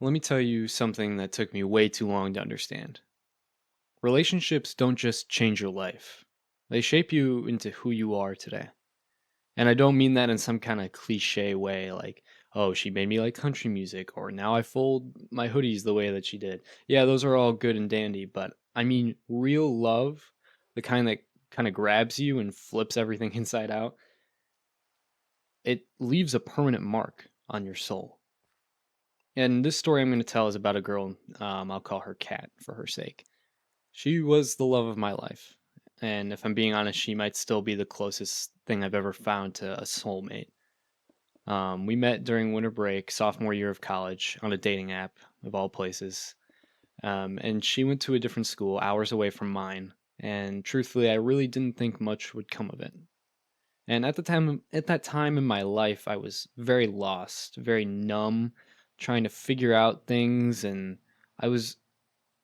Let me tell you something that took me way too long to understand. Relationships don't just change your life, they shape you into who you are today. And I don't mean that in some kind of cliche way like, oh, she made me like country music, or now I fold my hoodies the way that she did. Yeah, those are all good and dandy, but I mean real love, the kind that kind of grabs you and flips everything inside out, it leaves a permanent mark on your soul. And this story I'm going to tell is about a girl, I'll call her Kat for her sake. She was the love of my life. And if I'm being honest, she might still be the closest thing I've ever found to a soulmate. We met during winter break, sophomore year of college, on a dating app, of all places. And she went to a different school, hours away from mine. And truthfully, I really didn't think much would come of it. And at that time in my life, I was very lost, very numb, trying to figure out things, and I was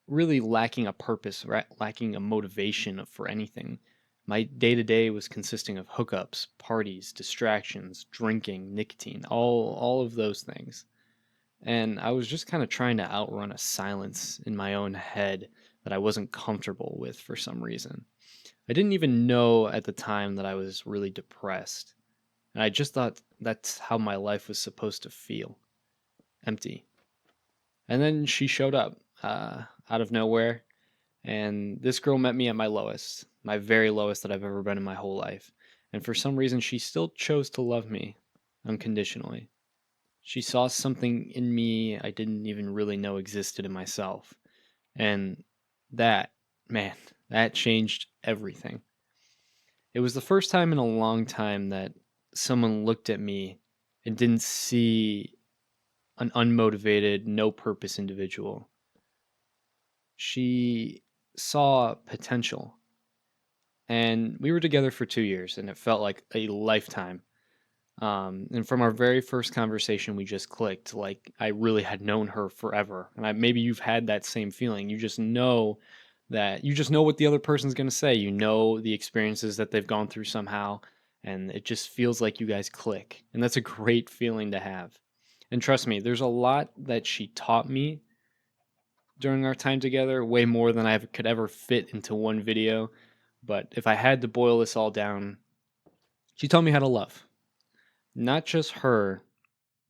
really lacking a purpose, lacking a motivation for anything. My day to day was consisting of hookups, parties, distractions, drinking, nicotine, all of those things. And I was just kind of trying to outrun a silence in my own head that I wasn't comfortable with for some reason. I didn't even know at the time that I was really depressed. And I just thought that's how my life was supposed to feel, empty. And then she showed up out of nowhere. And this girl met me at my lowest, my very lowest that I've ever been in my whole life. And for some reason, she still chose to love me unconditionally. She saw something in me I didn't even really know existed in myself. And that, man, that changed everything. It was the first time in a long time that someone looked at me and didn't see an unmotivated, no purpose individual. She saw potential. And we were together for 2 years, and it felt like a lifetime. And from our very first conversation, we just clicked. Like I really had known her forever. And maybe you've had that same feeling. You just know what the other person's going to say. You know the experiences that they've gone through somehow, and it just feels like you guys click. And that's a great feeling to have. And trust me, there's a lot that she taught me during our time together, way more than I could ever fit into one video. But if I had to boil this all down, she taught me how to love. Not just her,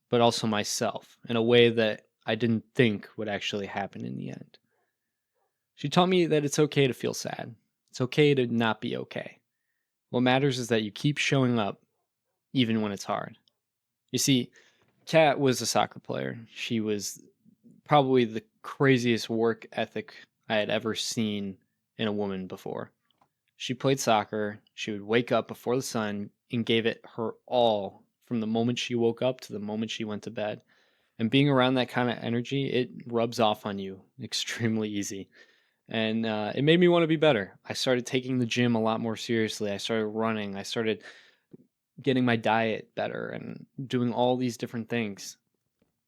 but also myself in a way that I didn't think would actually happen in the end. She taught me that it's okay to feel sad. It's okay to not be okay. What matters is that you keep showing up even when it's hard. You see, Kat was a soccer player. She was probably the craziest work ethic I had ever seen in a woman before. She played soccer. She would wake up before the sun and gave it her all from the moment she woke up to the moment she went to bed. And being around that kind of energy, it rubs off on you extremely easy. And it made me want to be better. I started taking the gym a lot more seriously. I started running. I started getting my diet better and doing all these different things.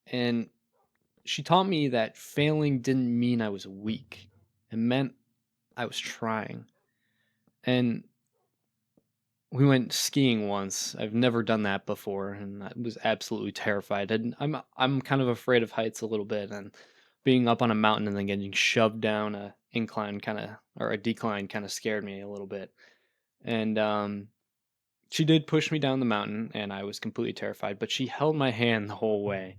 And she taught me that failing didn't mean I was weak. It meant I was trying. And we went skiing once. I've never done that before, and I was absolutely terrified. And I'm kind of afraid of heights a little bit, and being up on a mountain and then getting shoved down a incline kind of or a decline kind of scared me a little bit. And she did push me down the mountain, and I was completely terrified. But she held my hand the whole way,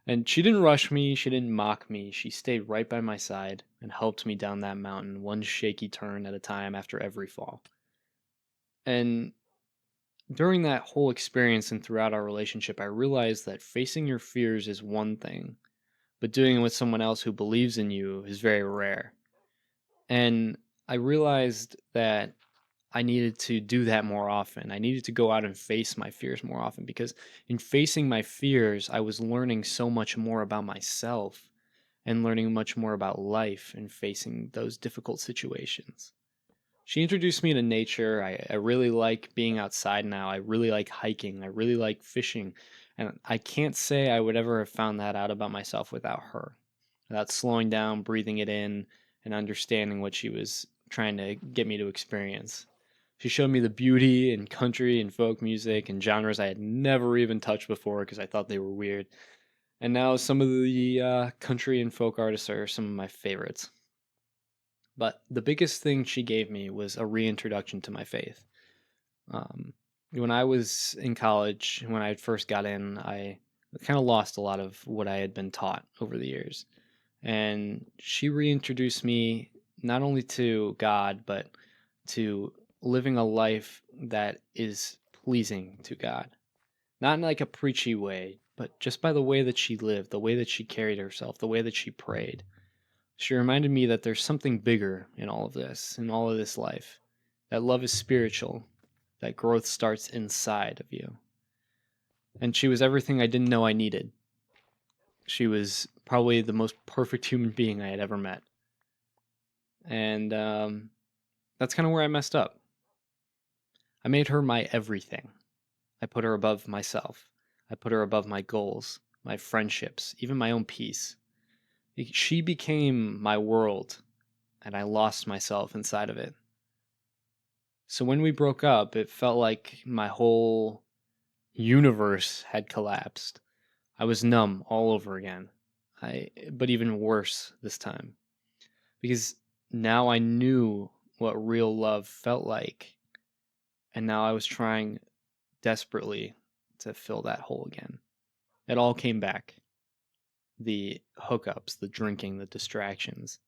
and she didn't rush me. She didn't mock me. She stayed right by my side and helped me down that mountain, one shaky turn at a time after every fall. And during that whole experience and throughout our relationship, I realized that facing your fears is one thing, but doing it with someone else who believes in you is very rare. And I realized that I needed to do that more often. I needed to go out and face my fears more often because in facing my fears, I was learning so much more about myself and learning much more about life and facing those difficult situations. She introduced me to nature. I really like being outside now. I really like hiking. I really like fishing. And I can't say I would ever have found that out about myself without her. Without slowing down, breathing it in, and understanding what she was trying to get me to experience. She showed me the beauty in country and folk music and genres I had never even touched before because I thought they were weird. And now some of the country and folk artists are some of my favorites. But the biggest thing she gave me was a reintroduction to my faith. Um, when I was in college, when I first got in, I kind of lost a lot of what I had been taught over the years. And she reintroduced me not only to God, but to living a life that is pleasing to God. Not in like a preachy way, but just by the way that she lived, the way that she carried herself, the way that she prayed. She reminded me that there's something bigger in all of this, in all of this life. That love is spiritual, that growth starts inside of you. And she was everything I didn't know I needed. She was probably the most perfect human being I had ever met. And that's kind of where I messed up. I made her my everything. I put her above myself. I put her above my goals, my friendships, even my own peace. She became my world, and I lost myself inside of it. So when we broke up, it felt like my whole universe had collapsed. I was numb all over again. But even worse this time. Because now I knew what real love felt like. And now I was trying desperately to fill that hole again. It all came back. The hookups, the drinking, the distractions.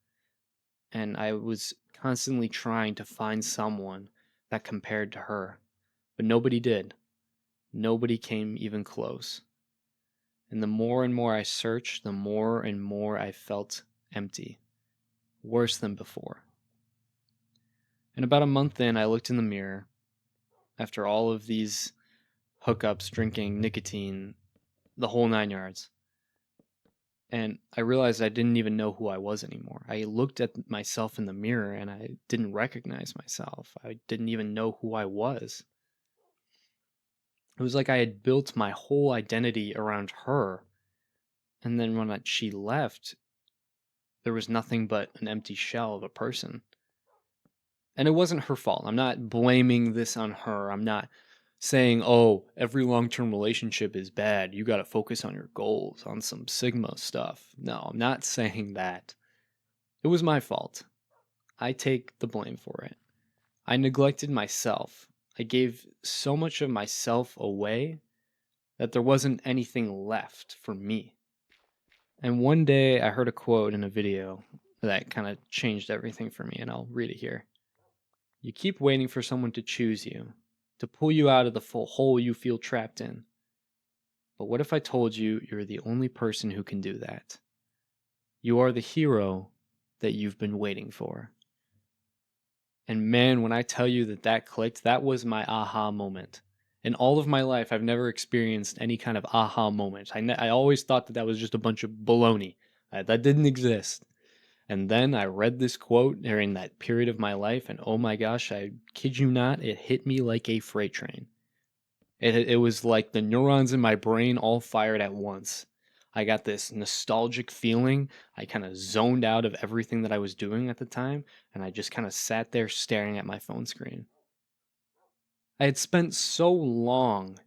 And I was constantly trying to find someone that compared to her. But nobody did. Nobody came even close. And the more and more I searched, the more and more I felt empty. Worse than before. And about a month in, I looked in the mirror after all of these hookups, drinking, nicotine, the whole 9 yards. And I realized I didn't even know who I was anymore. I looked at myself in the mirror and I didn't recognize myself. I didn't even know who I was. It was like I had built my whole identity around her. And then when she left, there was nothing but an empty shell of a person. And it wasn't her fault. I'm not blaming this on her. I'm not saying, oh, every long-term relationship is bad. You got to focus on your goals, on some Sigma stuff. No, I'm not saying that. It was my fault. I take the blame for it. I neglected myself. I gave so much of myself away that there wasn't anything left for me. And one day I heard a quote in a video that kind of changed everything for me, and I'll read it here. You keep waiting for someone to choose you, to pull you out of the full hole you feel trapped in. But what if I told you you're the only person who can do that? You are the hero that you've been waiting for. And man, when I tell you that that clicked, that was my aha moment. In all of my life, I've never experienced any kind of aha moment. I always thought that that was just a bunch of baloney. That didn't exist. And then I read this quote during that period of my life, and oh my gosh, I kid you not, it hit me like a freight train. It was like the neurons in my brain all fired at once. I got this nostalgic feeling. I kind of zoned out of everything that I was doing at the time, and I just kind of sat there staring at my phone screen. I had spent so long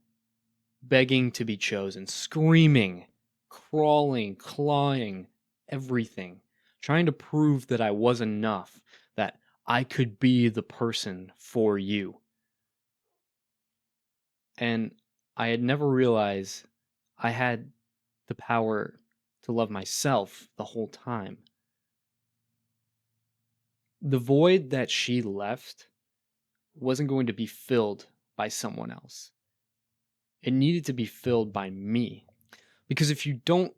begging to be chosen, screaming, crawling, clawing, everything, trying to prove that I was enough, that I could be the person for you. And I had never realized I had the power to love myself the whole time. The void that she left wasn't going to be filled by someone else. It needed to be filled by me. Because if you don't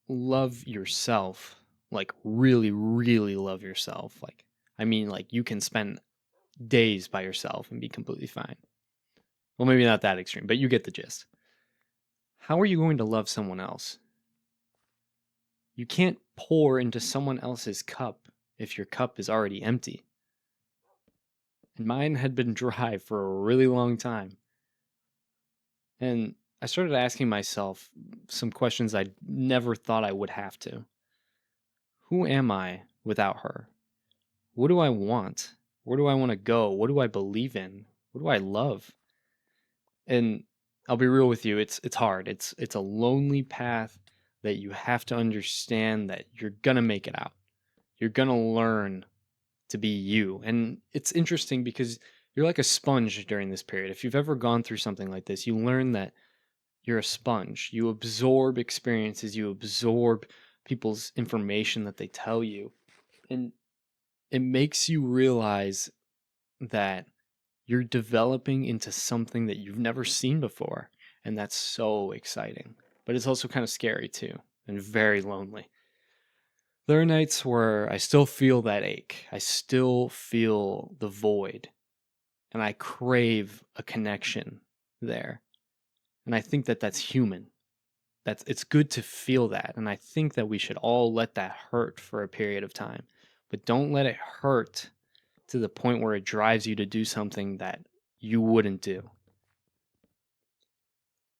love yourself, like really, really love yourself, like, I mean, like you can spend days by yourself and be completely fine. Well, maybe not that extreme, but you get the gist. How are you going to love someone else? You can't pour into someone else's cup if your cup is already empty. And mine had been dry for a really long time. And I started asking myself some questions I never thought I would have to. Who am I without her? What do I want? Where do I want to go? What do I believe in? What do I love? And I'll be real with you, it's hard. It's a lonely path that you have to understand that you're gonna make it out. You're gonna learn to be you. And it's interesting because you're like a sponge during this period. If you've ever gone through something like this, you learn that you're a sponge. You absorb experiences, you absorb people's information that they tell you. And it makes you realize that you're developing into something that you've never seen before. And that's so exciting. But it's also kind of scary too, and very lonely. There are nights where I still feel that ache. I still feel the void. And I crave a connection there. And I think that that's human. It's good to feel that. And I think that we should all let that hurt for a period of time. But don't let it hurt to the point where it drives you to do something that you wouldn't do.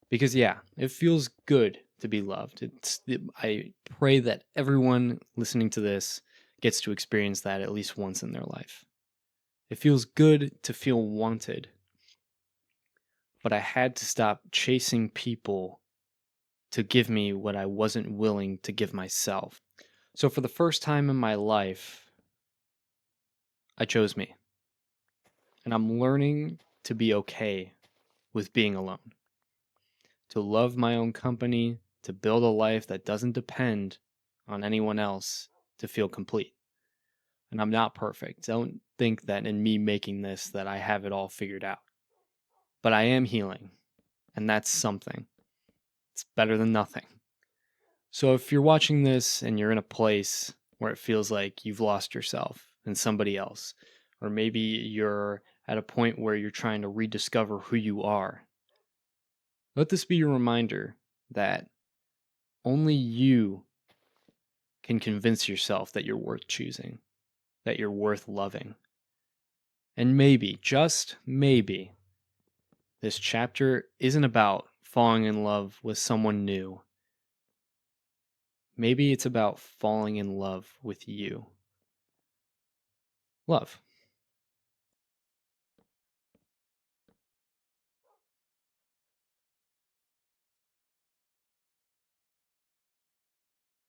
Because yeah, it feels good to be loved. I pray that everyone listening to this gets to experience that at least once in their life. It feels good to feel wanted. But I had to stop chasing people to give me what I wasn't willing to give myself. So for the first time in my life, I chose me. And I'm learning to be okay with being alone. To love my own company, to build a life that doesn't depend on anyone else to feel complete. And I'm not perfect. Don't think that in me making this that I have it all figured out. But I am healing, and that's something. It's better than nothing. So if you're watching this and you're in a place where it feels like you've lost yourself and somebody else, or maybe you're at a point where you're trying to rediscover who you are, let this be your reminder that only you can convince yourself that you're worth choosing, that you're worth loving. And maybe, just maybe, this chapter isn't about falling in love with someone new. Maybe it's about falling in love with you. Love.